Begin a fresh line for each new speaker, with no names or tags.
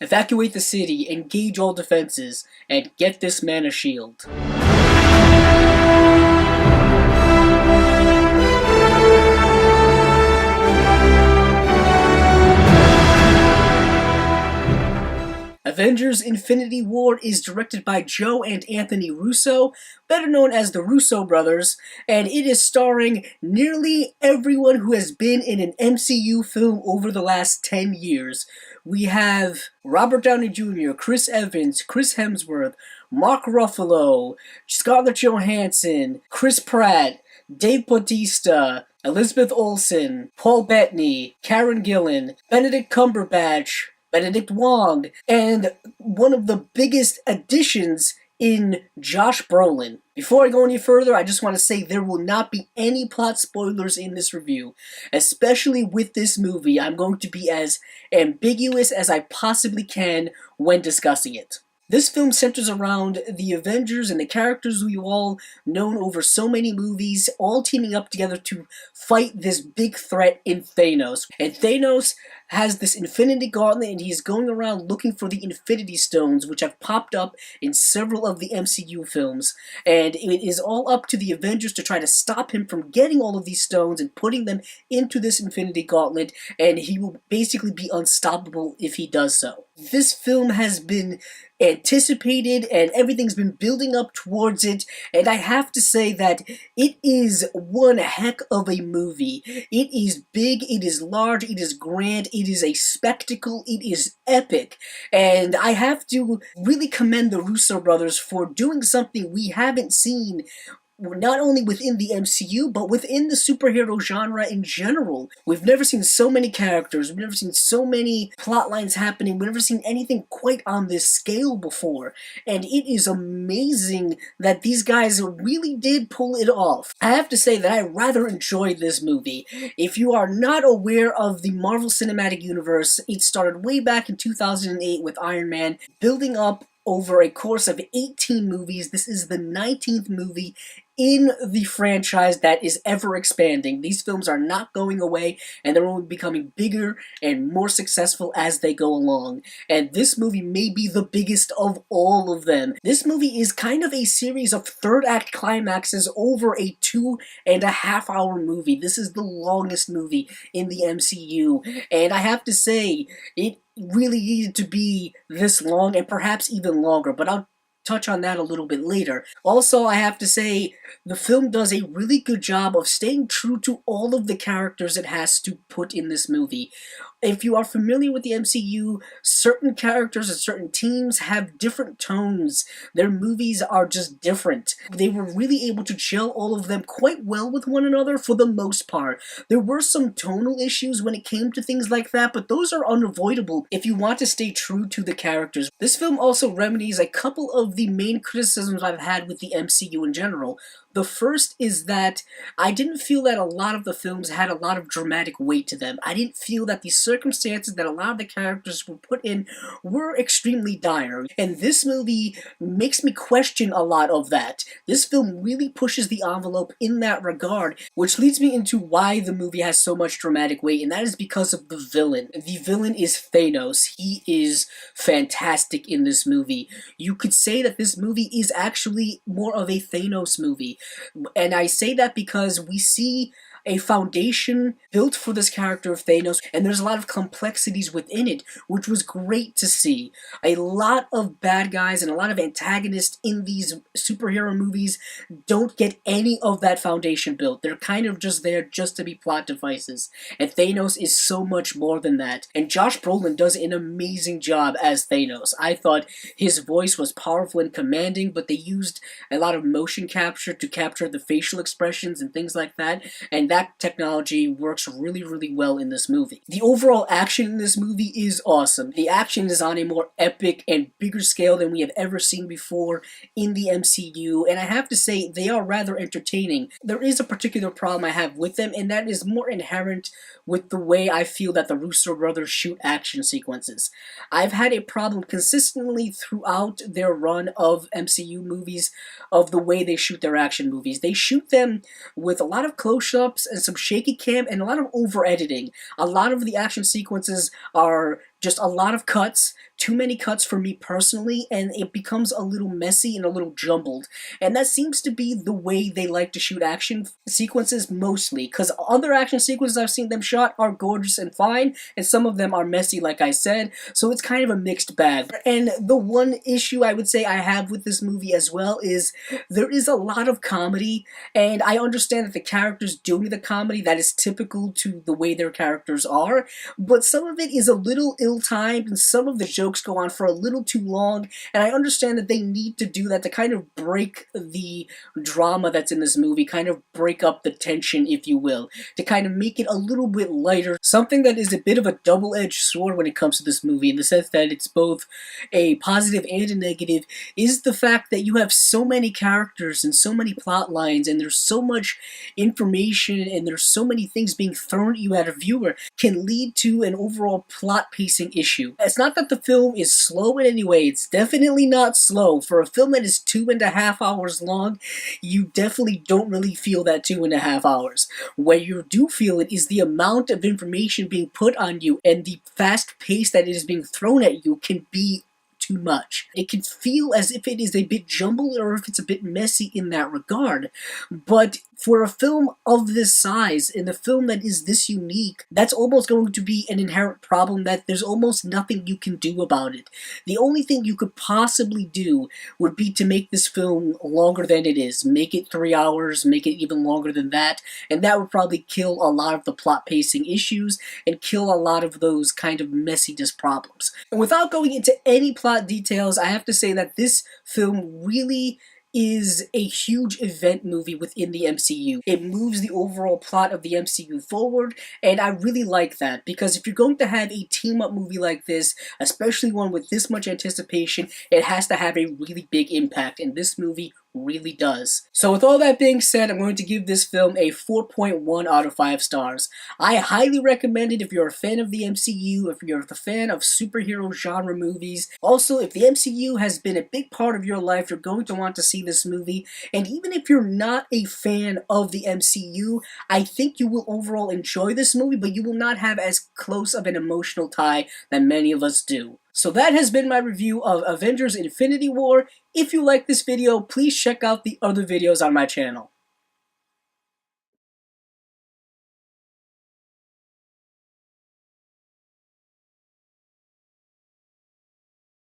Evacuate the city, engage all defenses, and get this man a shield. Avengers Infinity War is directed by Joe and Anthony Russo, better known as the Russo Brothers, and it is starring nearly everyone who has been in an MCU film over the last 10 years. We have Robert Downey Jr., Chris Evans, Chris Hemsworth, Mark Ruffalo, Scarlett Johansson, Chris Pratt, Dave Bautista, Elizabeth Olsen, Paul Bettany, Karen Gillan, Benedict Cumberbatch, Benedict Wong, and one of the biggest additions in Josh Brolin. Before I go any further, I just want to say there will not be any plot spoilers in this review. Especially with this movie, I'm going to be as ambiguous as I possibly can when discussing it. This film centers around the Avengers and the characters we've all known over so many movies, all teaming up together to fight this big threat in Thanos. And Thanos has this Infinity Gauntlet, and he's going around looking for the Infinity Stones, which have popped up in several of the MCU films. And it is all up to the Avengers to try to stop him from getting all of these stones and putting them into this Infinity Gauntlet, and he will basically be unstoppable if he does so. This film has been anticipated, and everything's been building up towards it, and I have to say that it is one heck of a movie. It is big, it is large, it is grand, it is a spectacle, it is epic, and I have to really commend the Russo brothers for doing something we haven't seen not only within the MCU, but within the superhero genre in general. We've never seen so many characters, we've never seen so many plot lines happening, we've never seen anything quite on this scale before, and it is amazing that these guys really did pull it off. I have to say that I rather enjoyed this movie. If you are not aware of the Marvel Cinematic Universe, it started way back in 2008 with Iron Man, building up over a course of 18 movies. This is the 19th movie in the franchise that is ever expanding. These films are not going away, and they're only becoming bigger and more successful as they go along. And this movie may be the biggest of all of them. This movie is kind of a series of third act climaxes over a 2.5 hour movie. This is the longest movie in the MCU, and I have to say, it really needed to be this long and perhaps even longer, but I'll touch on that a little bit later. Also, I have to say, the film does a really good job of staying true to all of the characters it has to put in this movie. If you are familiar with the MCU, certain characters and certain teams have different tones. Their movies are just different. They were really able to gel all of them quite well with one another for the most part. There were some tonal issues when it came to things like that, but those are unavoidable if you want to stay true to the characters. This film also remedies a couple of the main criticisms I've had with the MCU in general. The first is that I didn't feel that a lot of the films had a lot of dramatic weight to them. I didn't feel that the circumstances that a lot of the characters were put in were extremely dire. And this movie makes me question a lot of that. This film really pushes the envelope in that regard, which leads me into why the movie has so much dramatic weight, and that is because of the villain. The villain is Thanos. He is fantastic in this movie. You could say that this movie is actually more of a Thanos movie. And I say that because we see a foundation built for this character of Thanos, and there's a lot of complexities within it, which was great to see. A lot of bad guys and a lot of antagonists in these superhero movies don't get any of that foundation built. They're kind of just there just to be plot devices, and Thanos is so much more than that. And Josh Brolin does an amazing job as Thanos. I thought his voice was powerful and commanding, but they used a lot of motion capture to capture the facial expressions and things like that, and that technology works really, really well in this movie. The overall action in this movie is awesome. The action is on a more epic and bigger scale than we have ever seen before in the MCU, and I have to say, they are rather entertaining. There is a particular problem I have with them, and that is more inherent with the way I feel that the Russo brothers shoot action sequences. I've had a problem consistently throughout their run of MCU movies of the way they shoot their action movies. They shoot them with a lot of close-ups and some shaky cam and a lot of over-editing. A lot of the action sequences are just a lot of cuts, too many cuts for me personally, and it becomes a little messy and a little jumbled. And that seems to be the way they like to shoot action sequences mostly, because other action sequences I've seen them shot are gorgeous and fine, and some of them are messy, like I said, so it's kind of a mixed bag. And the one issue I would say I have with this movie as well is there is a lot of comedy, and I understand that the characters doing the comedy, that is typical to the way their characters are, but some of it is a little ill-timed, and some of the jokes go on for a little too long, and I understand that they need to do that to kind of break the drama that's in this movie, kind of break up the tension, if you will, to kind of make it a little bit lighter. Something that is a bit of a double-edged sword when it comes to this movie, in the sense that it's both a positive and a negative, is the fact that you have so many characters and so many plot lines, and there's so much information, and there's so many things being thrown at you as a viewer, can lead to an overall plot pacing issue. It's not that the film is slow in any way, it's definitely not slow. For a film that is 2.5 hours long, you definitely don't really feel that 2.5 hours. Where you do feel it is the amount of information being put on you, and the fast pace that it is being thrown at you can be too much. It can feel as if it is a bit jumbled or if it's a bit messy in that regard, but for a film of this size, in a film that is this unique, that's almost going to be an inherent problem that there's almost nothing you can do about it. The only thing you could possibly do would be to make this film longer than it is. Make it 3 hours, make it even longer than that, and that would probably kill a lot of the plot pacing issues and kill a lot of those kind of messiness problems. And without going into any plot details, I have to say that this film really is a huge event movie within the MCU. It moves the overall plot of the MCU forward, and I really like that, because if you're going to have a team-up movie like this, especially one with this much anticipation, it has to have a really big impact, and this movie really does. So with all that being said, I'm going to give this film a 4.1 out of 5 stars. I highly recommend it if you're a fan of the MCU, if you're a fan of superhero genre movies. Also, if the MCU has been a big part of your life, you're going to want to see this movie. And even if you're not a fan of the MCU, I think you will overall enjoy this movie, but you will not have as close of an emotional tie that many of us do. So that has been my review of Avengers Infinity War. If you like this video, please check out the other videos on my channel.